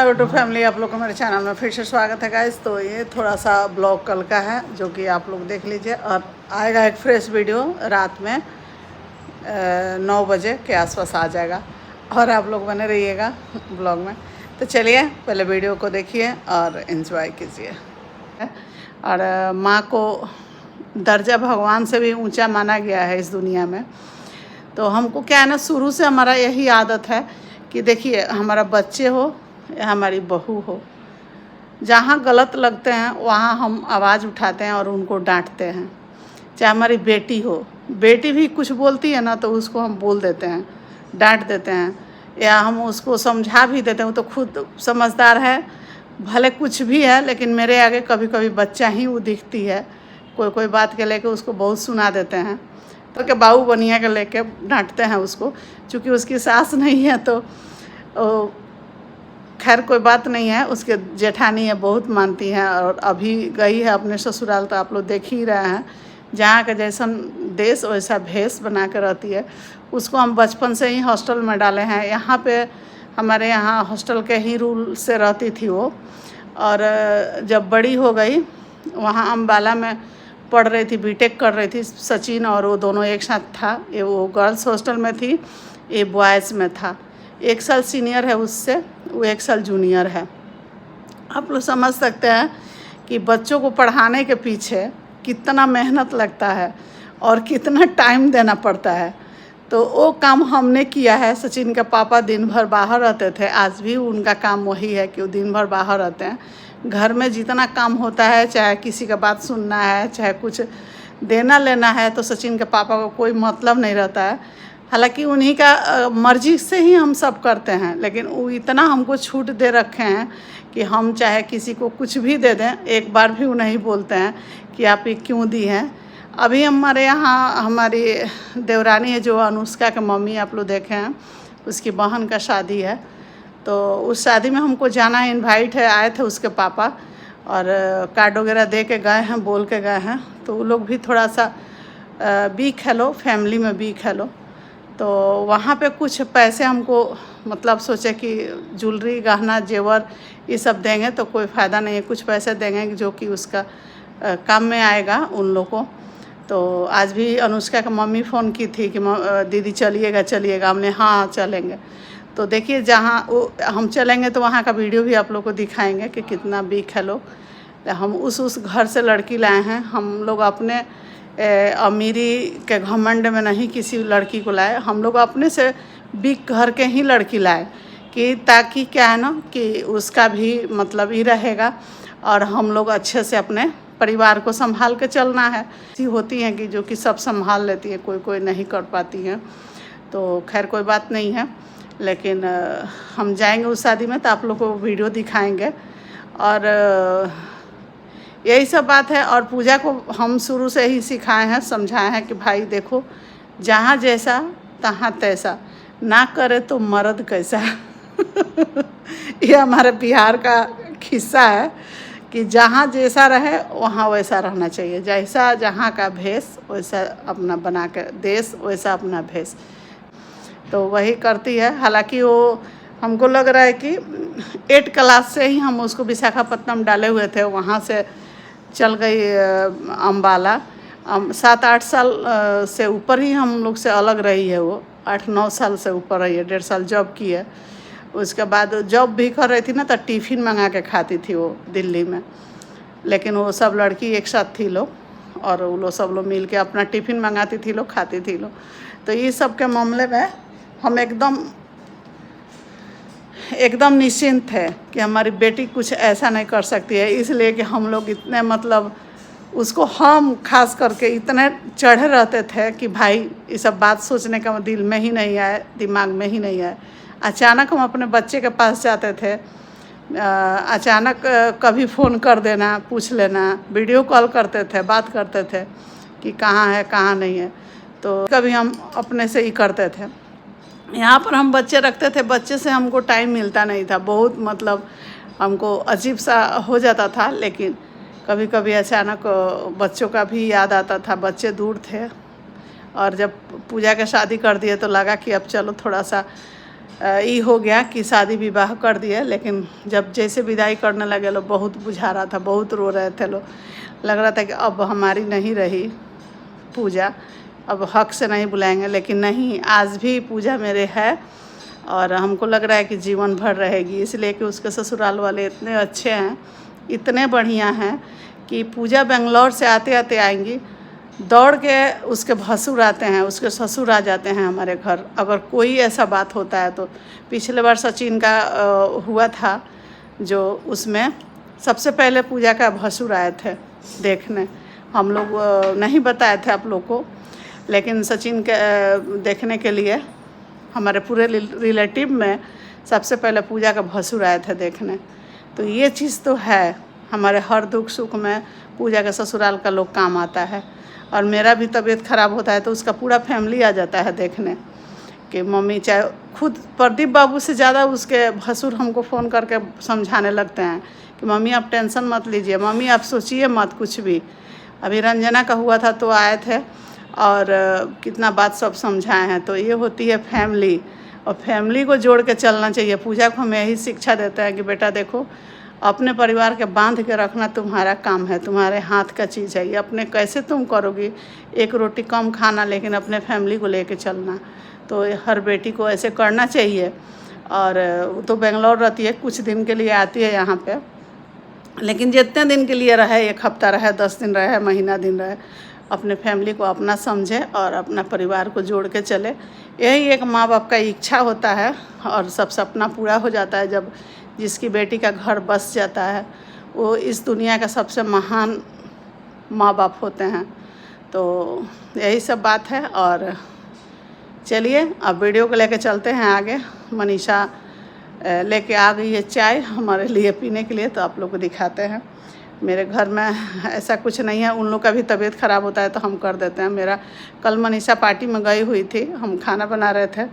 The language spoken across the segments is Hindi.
यूट्यूब फैमिली, आप लोग को मेरे चैनल में फिर से स्वागत है गाइस। तो ये थोड़ा सा ब्लॉग कल का है जो कि आप लोग देख लीजिए, और आएगा एक फ्रेश वीडियो रात में 9 बजे के आसपास आ जाएगा, और आप लोग बने रहिएगा ब्लॉग में। तो चलिए पहले वीडियो को देखिए और एंजॉय कीजिए। और माँ को दर्जा भगवान से भी ऊंचा माना गया है इस दुनिया में। तो हमको क्या है ना, शुरू से हमारा यही आदत है कि देखिए, हमारा बच्चे हो या हमारी बहू हो, जहाँ गलत लगते हैं वहाँ हम आवाज़ उठाते हैं और उनको डांटते हैं। चाहे हमारी बेटी हो, बेटी भी कुछ बोलती है ना तो उसको हम बोल देते हैं, डांट देते हैं, या हम उसको समझा भी देते हैं। वो तो खुद समझदार है, भले कुछ भी है, लेकिन मेरे आगे कभी कभी बच्चा ही वो दिखती है। कोई कोई बात के लेके उसको बहुत सुना देते हैं, तो के बाबू बनिया के लेके डांटते हैं उसको। चूँकि उसकी सास नहीं है तो खैर कोई बात नहीं है, उसके जेठानी है, बहुत मानती हैं, और अभी गई है अपने ससुराल। तो आप लोग देख ही रहे हैं, जहाँ का जैसन देश वैसा भेष बना कर रहती है। उसको हम बचपन से ही हॉस्टल में डाले हैं। यहाँ पे हमारे यहाँ हॉस्टल के ही रूल से रहती थी वो, और जब बड़ी हो गई, वहाँ अम्बाला में पढ़ रही थी, बीटेक कर रही थी। सचिन और वो दोनों एक साथ था। ये वो गर्ल्स हॉस्टल में थी, ये बॉयज़ में था। 1 साल सीनियर है उससे, वो 1 साल जूनियर है। आप लोग समझ सकते हैं कि बच्चों को पढ़ाने के पीछे कितना मेहनत लगता है और कितना टाइम देना पड़ता है। तो वो काम हमने किया है। सचिन के पापा दिन भर बाहर रहते थे, आज भी उनका काम वही है कि वो दिन भर बाहर रहते हैं। घर में जितना काम होता है, चाहे किसी का बात सुनना है, चाहे कुछ देना लेना है, तो सचिन के पापा को कोई मतलब नहीं रहता है। हालांकि उन्हीं का मर्जी से ही हम सब करते हैं, लेकिन वो इतना हमको छूट दे रखे हैं कि हम चाहे किसी को कुछ भी दे दें, एक बार भी वो नहीं बोलते हैं कि आप ये क्यों दी हैं। अभी हमारे यहाँ हमारी देवरानी है, जो अनुष्का के मम्मी, आप लोग देखे हैं, उसकी बहन का शादी है। तो उस शादी में हमको जाना है, इनवाइट है, आए थे उसके पापा, और कार्ड वगैरह दे के गए हैं, बोल के गए हैं। तो वो लोग भी थोड़ा सा बी खेलो, फैमिली में बी खेलो। तो वहाँ पे कुछ पैसे हमको, मतलब सोचे कि ज्वेलरी, गहना, जेवर ये सब देंगे तो कोई फ़ायदा नहीं है। कुछ पैसे देंगे जो कि उसका काम में आएगा उन लोगों को। तो आज भी अनुष्का का मम्मी फ़ोन की थी कि दीदी चलिएगा चलिएगा। हमने हाँ चलेंगे। तो देखिए, जहाँ वो हम चलेंगे तो वहाँ का वीडियो भी आप लोग को दिखाएंगे कि कितना बिग है लोग। हम उस घर से लड़की लाए हैं। हम लोग अपने अमीरी के घमंड में नहीं किसी लड़की को लाए, हम लोग अपने से बिग घर के ही लड़की लाए, कि ताकि क्या है ना कि उसका भी मतलब ही रहेगा, और हम लोग अच्छे से अपने परिवार को संभाल के चलना है। ऐसी होती हैं कि जो कि सब संभाल लेती है, कोई कोई नहीं कर पाती हैं। तो खैर कोई बात नहीं है, लेकिन हम जाएंगे उस शादी में तो आप लोग को वीडियो दिखाएंगे। और यही सब बात है। और पूजा को हम शुरू से ही सिखाए हैं, समझाए हैं कि भाई देखो, जहाँ जैसा तहाँ तैसा, ना करे तो मर्द कैसा। ये हमारे बिहार का किस्सा है कि जहाँ जैसा रहे वहाँ वैसा रहना चाहिए। जैसा जहाँ का भेष वैसा अपना बना के, देश वैसा अपना भेष। तो वही करती है। हालांकि वो, हमको लग रहा है कि 8 क्लास से ही हम उसको विशाखापट्टनम डाले हुए थे, वहाँ से चल गई अम्बाला। 7-8 साल से ऊपर ही हम लोग से अलग रही है वो, 8-9 साल से ऊपर रही है। 1.5 साल जॉब की है। उसके बाद जॉब भी कर रही थी ना, तो टिफ़िन मंगा के खाती थी वो दिल्ली में। लेकिन वो सब लड़की एक साथ थी लोग, और वो लोग सब लोग मिल के अपना टिफ़िन मंगाती थी लोग, खाती थी लोग। तो ये सब के मामले में हम एकदम निश्चिंत है कि हमारी बेटी कुछ ऐसा नहीं कर सकती है। इसलिए कि हम लोग इतने, मतलब उसको हम खास करके इतने चढ़े रहते थे कि भाई ये सब बात सोचने का दिल में ही नहीं आए, दिमाग में ही नहीं आए। अचानक हम अपने बच्चे के पास जाते थे, अचानक कभी फ़ोन कर देना, पूछ लेना, वीडियो कॉल करते थे, बात करते थे कि कहाँ है कहाँ नहीं है। तो कभी हम अपने से ही करते थे। यहाँ पर हम बच्चे रखते थे, बच्चे से हमको टाइम मिलता नहीं था, बहुत मतलब हमको अजीब सा हो जाता था। लेकिन कभी कभी अचानक बच्चों का भी याद आता था, बच्चे दूर थे। और जब पूजा का शादी कर दिए तो लगा कि अब चलो थोड़ा सा ये हो गया कि शादी विवाह कर दिए, लेकिन जब जैसे विदाई करने लगे लोग बहुत बुझा रहा था, बहुत रो रहे थे लोग। लग रहा था कि अब हमारी नहीं रही पूजा, अब हक से नहीं बुलाएंगे। लेकिन नहीं, आज भी पूजा मेरे है और हमको लग रहा है कि जीवन भर रहेगी, इसलिए कि उसके ससुराल वाले इतने अच्छे हैं, इतने बढ़िया हैं कि पूजा बेंगलोर से आते आते आएंगी, दौड़ के उसके भसुर आते हैं, उसके ससुर आ जाते हैं हमारे घर। अगर कोई ऐसा बात होता है तो पिछले बार सचिन का हुआ था, जो उसमें सबसे पहले पूजा का भसुर आए थे देखने। हम लोग नहीं बताए थे आप लोग को, लेकिन सचिन के देखने के लिए हमारे पूरे रिलेटिव में सबसे पहले पूजा का भसुर आए थे देखने। तो ये चीज़ तो है, हमारे हर दुख सुख में पूजा के ससुराल का लोग काम आता है। और मेरा भी तबीयत ख़राब होता है तो उसका पूरा फैमिली आ जाता है देखने कि मम्मी, चाहे खुद प्रदीप बाबू से ज़्यादा उसके भसुर हमको फ़ोन करके समझाने लगते हैं कि मम्मी आप टेंशन मत लीजिए, मम्मी आप सोचिए मत कुछ भी। अभी रंजना का हुआ था तो आए थे और कितना बात सब समझाए हैं। तो ये होती है फैमिली, और फैमिली को जोड़ के चलना चाहिए। पूजा को हम यही शिक्षा देते हैं कि बेटा देखो, अपने परिवार के बांध के रखना तुम्हारा काम है, तुम्हारे हाथ का चीज़ है। ये अपने कैसे तुम करोगी, एक रोटी कम खाना, लेकिन अपने फैमिली को लेके चलना। तो हर बेटी को ऐसे करना चाहिए। और वो तो बेंगलोर रहती है, कुछ दिन के लिए आती है यहाँ पे, लेकिन जितने दिन के लिए रहे, 1 हफ्ता रहे, 10 दिन रहे, महीना दिन रहे, अपने फैमिली को अपना समझे और अपना परिवार को जोड़ के चले। यही एक माँ बाप का इच्छा होता है और सब सपना पूरा हो जाता है जब जिसकी बेटी का घर बस जाता है। वो इस दुनिया का सबसे महान माँ बाप होते हैं। तो यही सब बात है। और चलिए अब वीडियो को लेके चलते हैं आगे। मनीषा लेके आ गई है चाय हमारे लिए पीने के लिए, तो आप लोग को दिखाते हैं। मेरे घर में ऐसा कुछ नहीं है, उन लोग का भी तबीयत ख़राब होता है तो हम कर देते हैं। मेरा कल मनीषा पार्टी में गई हुई थी, हम खाना बना रहे थे,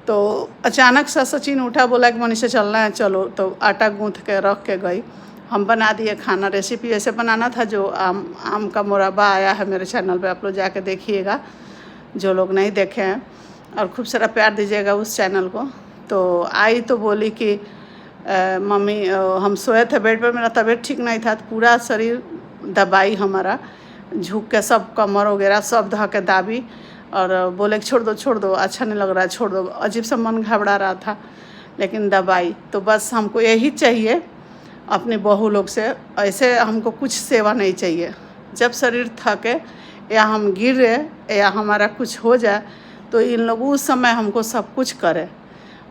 तो अचानक से सचिन उठा, बोला कि मनीषा चलना है चलो। तो आटा गूँथ के रख के गई, हम बना दिए खाना। रेसिपी ऐसे बनाना था, जो आम का मुरब्बा आया है मेरे चैनल पे, आप लोग जाके देखिएगा जो लोग नहीं देखे हैं, और खूब सारा प्यार दीजिएगा उस चैनल को। तो आई तो बोली कि मम्मी हम सोए थे बेड पर, मेरा तबीयत ठीक नहीं था, तो पूरा शरीर दबाई, हमारा झुक के सब कमर वगैरह सब धो के दाबी, और बोले छोड़ दो अच्छा नहीं लग रहा है, छोड़ दो। अजीब सा मन घबरा रहा था, लेकिन दबाई। तो बस हमको यही चाहिए अपनी बहू लोग से, ऐसे हमको कुछ सेवा नहीं चाहिए। जब शरीर थके या हम गिरे या हमारा कुछ हो जाए तो इन लोग उस समय हमको सब कुछ करे।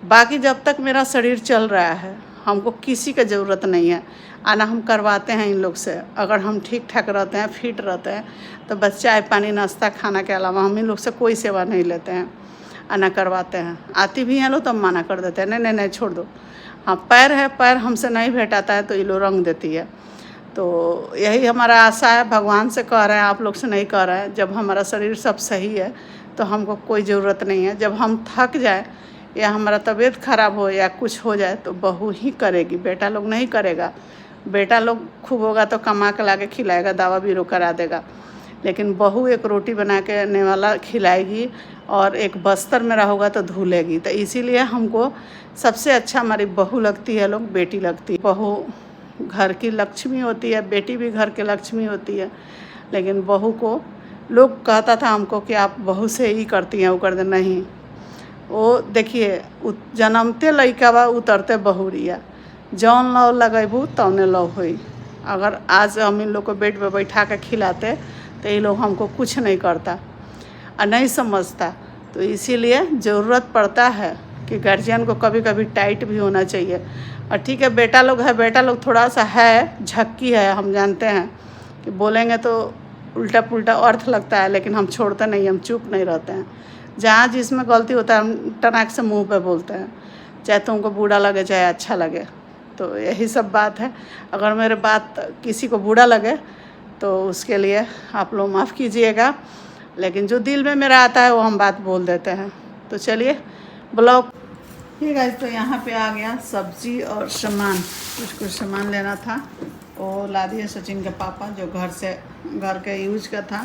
बाकी जब तक मेरा शरीर चल रहा है हमको किसी का ज़रूरत नहीं है। आना हम करवाते हैं इन लोग से, अगर हम ठीक ठाक रहते हैं, फिट रहते हैं, तो बस चाय पानी नाश्ता खाना के अलावा हम इन लोग से कोई सेवा नहीं लेते हैं, आना करवाते हैं। आती भी हैं लोग तो हम मना कर देते हैं, नहीं छोड़ दो। हाँ, पैर है, पैर हमसे नहीं भेटाता है तो ये लोग रंग देती है। तो यही हमारा आशा है, भगवान से कह रहे हैं, आप लोग से नहीं कह रहे हैं। जब हमारा शरीर सब सही है तो हमको कोई ज़रूरत नहीं है। जब हम थक जाए या हमारा तबीयत ख़राब हो या कुछ हो जाए तो बहू ही करेगी, बेटा लोग नहीं करेगा। बेटा लोग खूब होगा तो कमा के ला के खिलाएगा, दवा बीरो करा देगा, लेकिन बहू एक रोटी बना के नेवाला खिलाएगी और एक बस्तर में रहोगा तो धुलेगी। तो इसीलिए हमको सबसे अच्छा हमारी बहू लगती है, लोग बेटी लगती है। बहू घर की लक्ष्मी होती है, बेटी भी घर की लक्ष्मी होती है, लेकिन बहू को लोग कहता था हमको कि आप बहू से ही करती हैं, वो कर दे। नहीं, वो देखिए जन्मते लइका बा, उतरते बहुरिया, जौन लव लगेबू तौने लव हुई। अगर आज हम इन लोग को बेड पे बैठा के खिलाते तो ये लोग हमको कुछ नहीं करता और नहीं समझता। तो इसीलिए ज़रूरत पड़ता है कि गार्जियन को कभी कभी टाइट भी होना चाहिए। और ठीक है, बेटा लोग है, बेटा लोग थोड़ा सा है झक्की है, हम जानते हैं कि बोलेंगे तो उल्टा पुल्टा अर्थ लगता है, लेकिन हम छोड़ते नहीं, हम चुप नहीं रहते हैं। जहाँ जिसमें गलती होता है हम टनाक से मुंह पे बोलते हैं, चाहे तुमको बुरा लगे चाहे अच्छा लगे। तो यही सब बात है। अगर मेरे बात किसी को बुरा लगे तो उसके लिए आप लोग माफ़ कीजिएगा, लेकिन जो दिल में मेरा आता है वो हम बात बोल देते हैं। तो चलिए ब्लॉग ठीक है। तो यहाँ पे आ गया सब्जी और सामान, कुछ सामान लेना था, वो ला दिए सचिन के पापा, जो घर के यूज का था,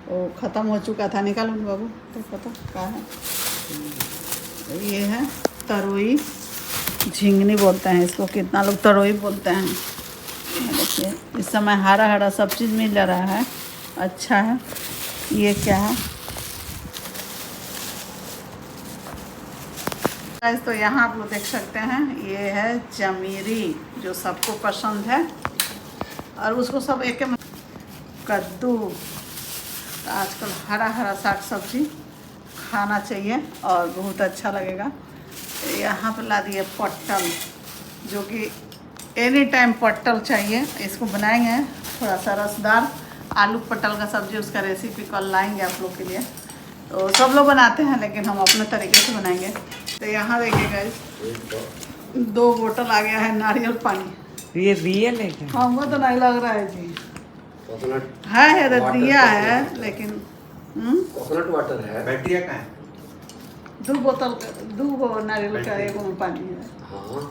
वो ख़त्म हो चुका था। निकालो बाबू, तो पता क्या है, ये है तरोई झिंगनी बोलते हैं इसको, कितना लोग तरोई बोलते हैं। देखिए इस समय हरा हरा सब चीज़ मिल जा रहा है, अच्छा है। ये क्या है गाइस, तो यहाँ आप लोग देख सकते हैं ये है जमीरी, जो सबको पसंद है और उसको सब एक कद्दू। तो आजकल हरा हरा साग सब्जी खाना चाहिए और बहुत अच्छा लगेगा। यहाँ पर ला दिए पट्टल, जो कि एनी टाइम पट्टल चाहिए। इसको बनाएंगे थोड़ा सा रसदार आलू पट्टल का सब्जी, उसका रेसिपी कल लाएंगे आप लोग के लिए। तो सब लोग बनाते हैं लेकिन हम अपने तरीके से बनाएंगे। तो यहाँ देखिएगा 2 बोतल आ गया है नारियल पानी। ये रियल है क्या? हमको तो नहीं लग रहा है जी, है दिया है लेकिन कोकोनट वाटर है। बैटरिया का है। 2 बोतल 2 नारियल का 1 में पानी है। हाँ।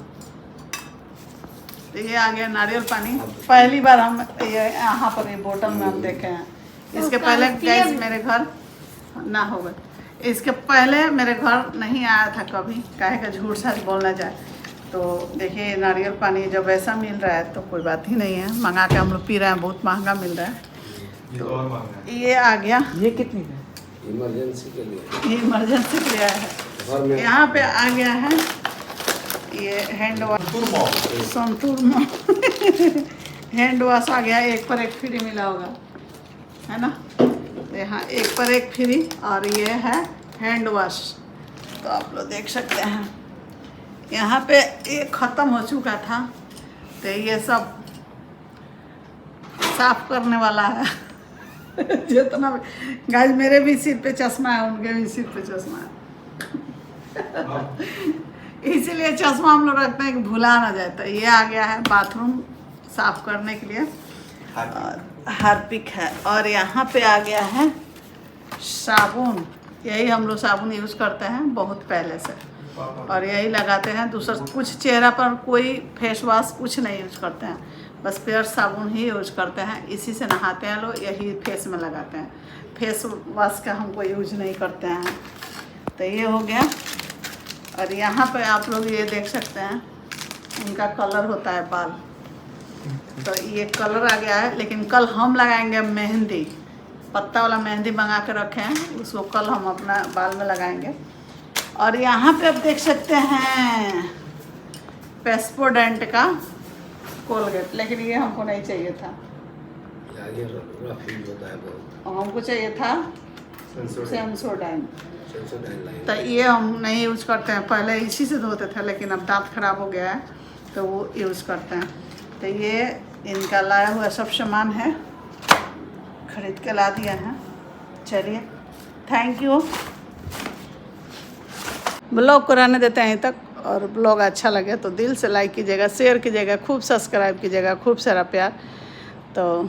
तो ये आ गया नारियल पानी। पहली बार हम ये यहाँ पर ये बोतल में हम देखे हैं। इसके पहले गैस मेरे घर ना होगा, इसके पहले मेरे घर नहीं आया था कभी, काहे का झूठ सच बोलना जाए। तो देखिए नारियल पानी जब ऐसा मिल रहा है तो कोई बात ही नहीं है, मंगा के हम लोग पी रहे हैं, बहुत महंगा मिल रहा है। तो ये आ गया, ये कितने का? इमरजेंसी के लिए, ये इमरजेंसी के लिए है। यहाँ पे आ गया है ये hand wash, Santoor hand wash आ गया, 1 पर 1 फ्री मिला होगा, है ना। यहाँ 1 पर 1 फ्री, और ये है हैंड वॉश। तो आप लोग देख सकते हैं यहाँ पे ये ख़त्म हो चुका था, तो ये सब साफ करने वाला है। जितना गाइस, मेरे भी सिर पे चश्मा है, उनके भी सिर पे चश्मा है। इसीलिए चश्मा हम लोग रखते हैं कि भुला ना जाए। तो ये आ गया है बाथरूम साफ करने के लिए, और हार्पिक है। और यहाँ पे आ गया है साबुन, यही हम लोग साबुन यूज़ करते हैं बहुत पहले से, और यही लगाते हैं। दूसरा कुछ चेहरा पर कोई फेस वॉश कुछ नहीं यूज करते हैं, बस प्योर साबुन ही यूज करते हैं। इसी से नहाते हैं लोग, यही फेस में लगाते हैं। फेस वॉश का हमको यूज नहीं करते हैं। तो ये हो गया। और यहाँ पे आप लोग ये देख सकते हैं इनका कलर होता है बाल, तो ये कलर आ गया है। लेकिन कल हम लगाएंगे मेहंदी, पत्ता वाला मेहंदी मंगा के रखे हैं, उसको कल हम अपना बाल में लगाएंगे। और यहाँ पे आप देख सकते हैं पेस्पोडेंट का कोलगेट, लेकिन ये हमको नहीं चाहिए था, ये रफ यूज होता है बहुत। हमको चाहिए था सेंसोडाइन। लाइन। तो ये हम नहीं यूज करते हैं, पहले इसी से धोते थे, लेकिन अब दांत खराब हो गया है तो वो यूज़ करते हैं। तो ये इनका लाया हुआ सब सामान है, खरीद के ला दिया है। चलिए, थैंक यू। ब्लॉग को रहने देते हैं यहीं तक, और ब्लॉग अच्छा लगे तो दिल से लाइक कीजिएगा, शेयर कीजिएगा, खूब सब्सक्राइब कीजिएगा, खूब सारा प्यार। तो